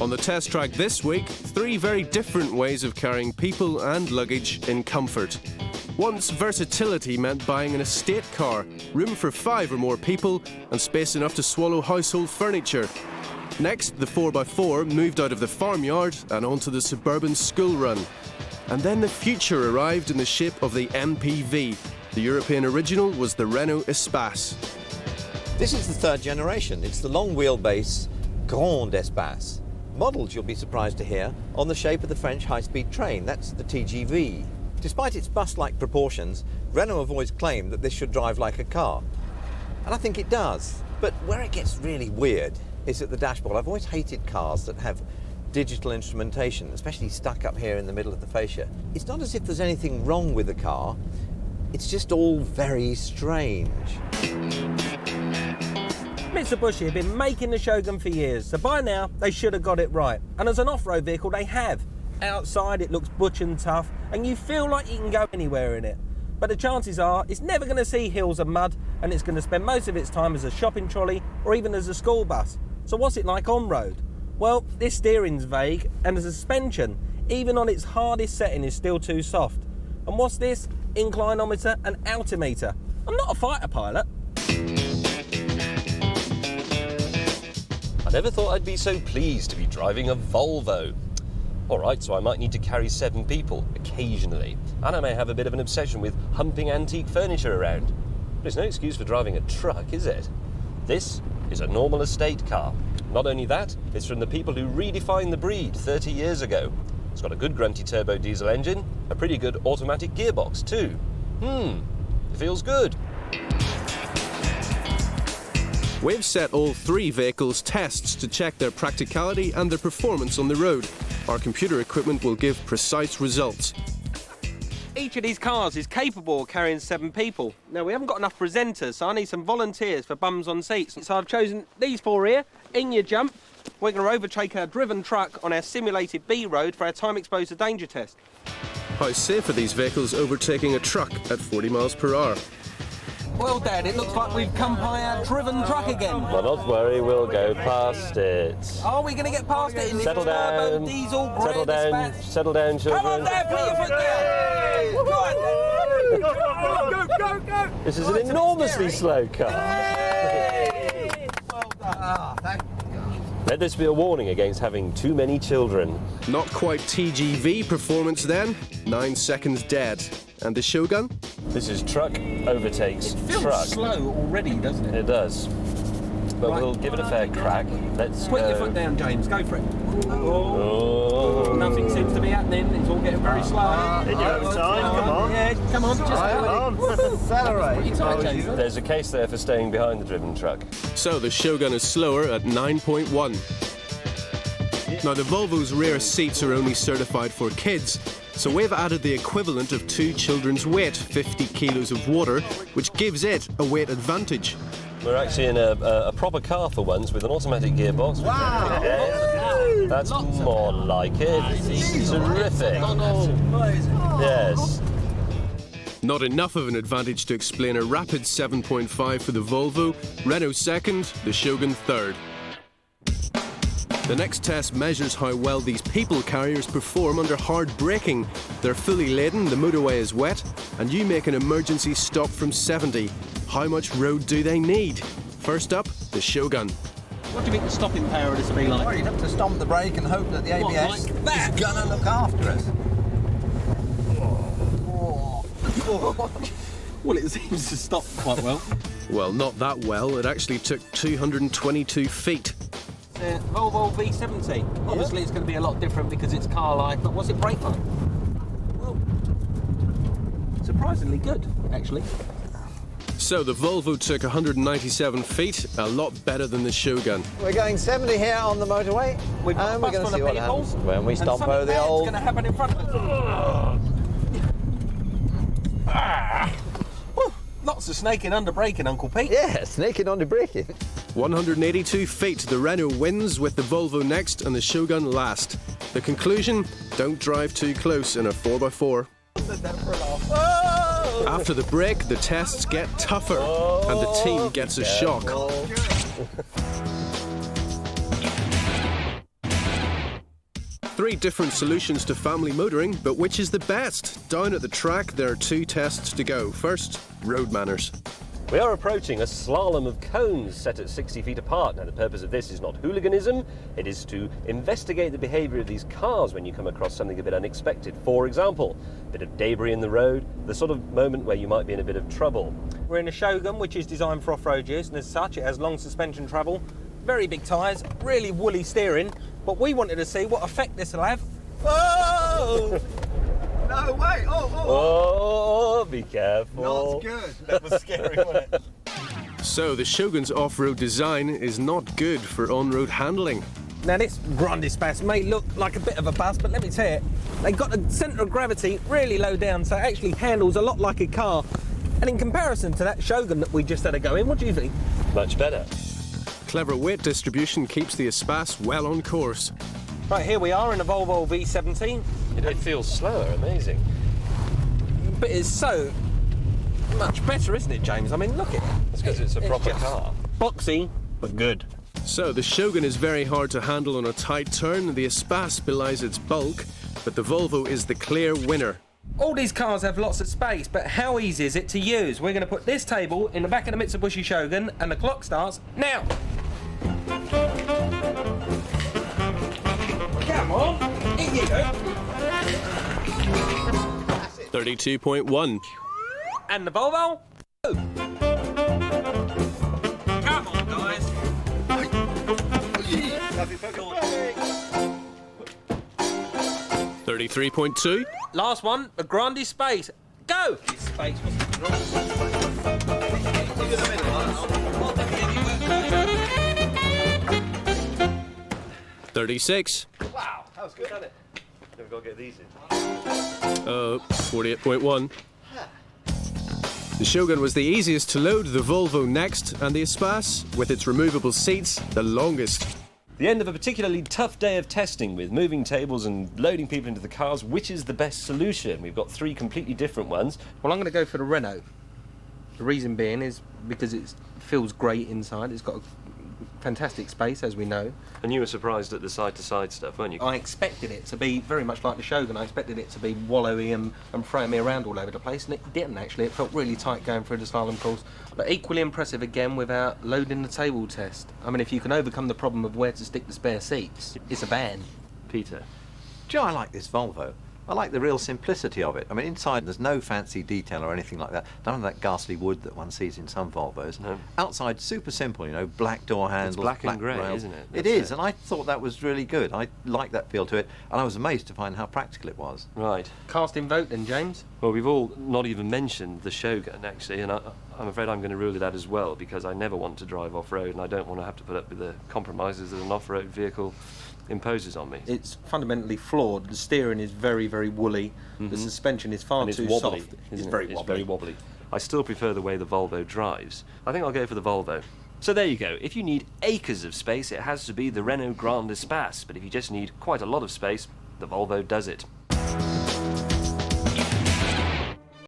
On the test track this week, 3 very different ways of carrying people and luggage in comfort. Once, versatility meant buying an estate car, room for 5 or more people and space enough to swallow household furniture. Next, the 4x4 moved out of the farmyard and onto the suburban school run. And then the future arrived in the shape of the MPV. The European original was the Renault Espace. This is the 3rd generation. It's the long wheelbase Grand Espace. Modelled, you'll be surprised to hear, on the shape of the French high-speed train. That's the TGV. Despite its bus-like proportions, Renault have always claimed that this should drive like a car. And I think it does. But where it gets really weird is at the dashboard. I've always hated cars that have digital instrumentation, especially stuck up here in the middle of the fascia. It's not as if there's anything wrong with the car. It's just all very strange. Mitsubishi have been making the Shogun for years, so by now they should have got it right. And as an off-road vehicle, they have. Outside it looks butch and tough, and you feel like you can go anywhere in it. But the chances are it's never going to see hills and mud, and it's going to spend most of its time as a shopping trolley or even as a school bus. So what's it like on-road? Well, this steering's vague, and the suspension, even on its hardest setting, is still too soft. And what's this? Inclinometer and altimeter. I'm not a fighter pilot. I never thought I'd be so pleased to be driving a Volvo. All right, so I might need to carry 7 people, occasionally. And I may have a bit of an obsession with humping antique furniture around. But it's no excuse for driving a truck, is it? This is a normal estate car. Not only that, it's from the people who redefined the breed 30 years ago. It's got a good grunty turbo diesel engine, a pretty good automatic gearbox too. It feels good. We've set all 3 vehicles tests to check their practicality and their performance on the road. Our computer equipment will give precise results. Each of these cars is capable of carrying 7 people. Now, we haven't got enough presenters, so I need some volunteers for bums on seats. So I've chosen these 4 here. In you jump. We're going to overtake our driven truck on our simulated B road for our time exposed to danger test. How safe are these vehicles overtaking a truck at 40 miles per hour? Well, Dad, it looks like we've come by our driven truck again. Well, not worry, we'll go past it. Are we going to get past it in this Settle turbo down. diesel Settle Grand down. Espace? Settle down, children. Come on, Dad, put your foot down. Go on, Dad. Go. This is an enormously slow car. Well done. Let this be a warning against having too many children. Not quite TGV performance then. 9 seconds dead. And the Shogun? This is truck overtakes It feels truck. slow already, doesn't it? It does. But Right. we'll give it a fair crack. Let's Put go. your foot down, James. Go for it. Oh. Nothing seems to be happening. It's all getting very slow. In your own time, come on. Yeah, come on. Just Come on, accelerate. Pretty tight, James. There's a case there for staying behind the driven truck. So the Shogun is slower at 9.1. Now the Volvo's rear seats are only certified for kids, so we've added the equivalent of 2 children's weight, 50 kilos of water, which gives it a weight advantage. We're actually in a proper car for once with an automatic gearbox. Wow. Yeah. That's more like it. It's terrific. Yes. Not enough of an advantage to explain a rapid 7.5 for the Volvo, Renault second, the Shogun third. The next test measures how well these people carriers perform under hard braking. They're fully laden, the motorway is wet, and you make an emergency stop from 70. How much road do they need? First up, the Shogun. What do you think the stopping power of this will be like? Well, you'd have to stomp the brake and hope that the ABS like that? is gonna look after us. Well, it seems to stop quite well. Well, not that well. It actually took 222 feet. Volvo V70. Obviously, it's going to be a lot different because it's car-like, but what's it brake like? Well, surprisingly good, actually. So the Volvo took 197 feet, a lot better than the Shogun. We're going 70 here on the motorway, We've got a and we're bus going to full see of what people, happens when we stomp over the It's old... going to happen in front of us. Lots of snaking under braking, Uncle Pete. Yeah, snaking on the braking. 182 feet, the Renault wins with the Volvo next and the Shogun last. The conclusion, don't drive too close in a 4x4. After the break, the tests get tougher and the team gets a shock. 3 different solutions to family motoring, but which is the best? Down at the track, there are 2 tests to go. First, road manners. We are approaching a slalom of cones set at 60 feet apart. Now, the purpose of this is not hooliganism, it is to investigate the behaviour of these cars when you come across something a bit unexpected. For example, a bit of debris in the road, the sort of moment where you might be in a bit of trouble. We're in a Shogun, which is designed for off-road use, and as such, it has long suspension travel, very big tyres, really woolly steering, but we wanted to see what effect this will have. Whoa! No, wait! Oh, be careful. Not good. That was scary, wasn't it? So, the Shogun's off-road design is not good for on-road handling. Now, this Grande Espace may look like a bit of a bus, but let me tell you, they've got the centre of gravity really low down, so it actually handles a lot like a car. And in comparison to that Shogun that we just had a go in, what do you think? Much better. Clever weight distribution keeps the Espace well on course. Right, here we are in a Volvo V70. It feels slower, amazing. But it's so much better, isn't it, James? I mean, look at it. It's because it's a proper car. Boxy, but good. So, the Shogun is very hard to handle on a tight turn, the Espace belies its bulk, but the Volvo is the clear winner. All these cars have lots of space, but how easy is it to use? We're going to put this table in the back of the Mitsubishi Shogun, and the clock starts now. Come on, in you go. 32.1. And the Volvo. Oh. Come on, guys. 33.2. Last one, a Grande Espace. Go! This space was 36. Wow, that was good, wasn't it? Never got to get these in. 48.1. The Shogun was the easiest to load, the Volvo next, and the Espace, with its removable seats, the longest. The end of a particularly tough day of testing with moving tables and loading people into the cars. Which is the best solution? We've got 3 completely different ones. Well, I'm going to go for the Renault. The reason being is because it feels great inside. It's got a fantastic space, as we know. And you were surprised at the side-to-side stuff, weren't you? I expected it to be very much like the Shogun. I expected it to be wallowy and throwing me around all over the place, and it didn't actually. It felt really tight going through the slalom course, but equally impressive again without loading the table test. I mean, if you can overcome the problem of where to stick the spare seats, it's a ban. Peter? Do you know, I like this Volvo. I like the real simplicity of it. I mean, inside there's no fancy detail or anything like that. None of that ghastly wood that one sees in some Volvos. No. Outside, super simple, you know, black door handles, black and grey, rails. isn't it? It That's is, and I thought that was really good. I like that feel to it, and I was amazed to find how practical it was. Right. Casting vote then, James? Well, we've all not even mentioned the Shogun, actually, and I'm afraid I'm going to rule it out as well, because I never want to drive off-road, and I don't want to have to put up with the compromises that an off-road vehicle imposes on me. It's fundamentally flawed. The steering is very, very woolly. The suspension is far And it's too wobbly, soft. isn't It's it? very It's wobbly. very wobbly. I still prefer the way the Volvo drives. I think I'll go for the Volvo. So there you go. If you need acres of space, it has to be the Renault Grande Espace. But if you just need quite a lot of space, the Volvo does it.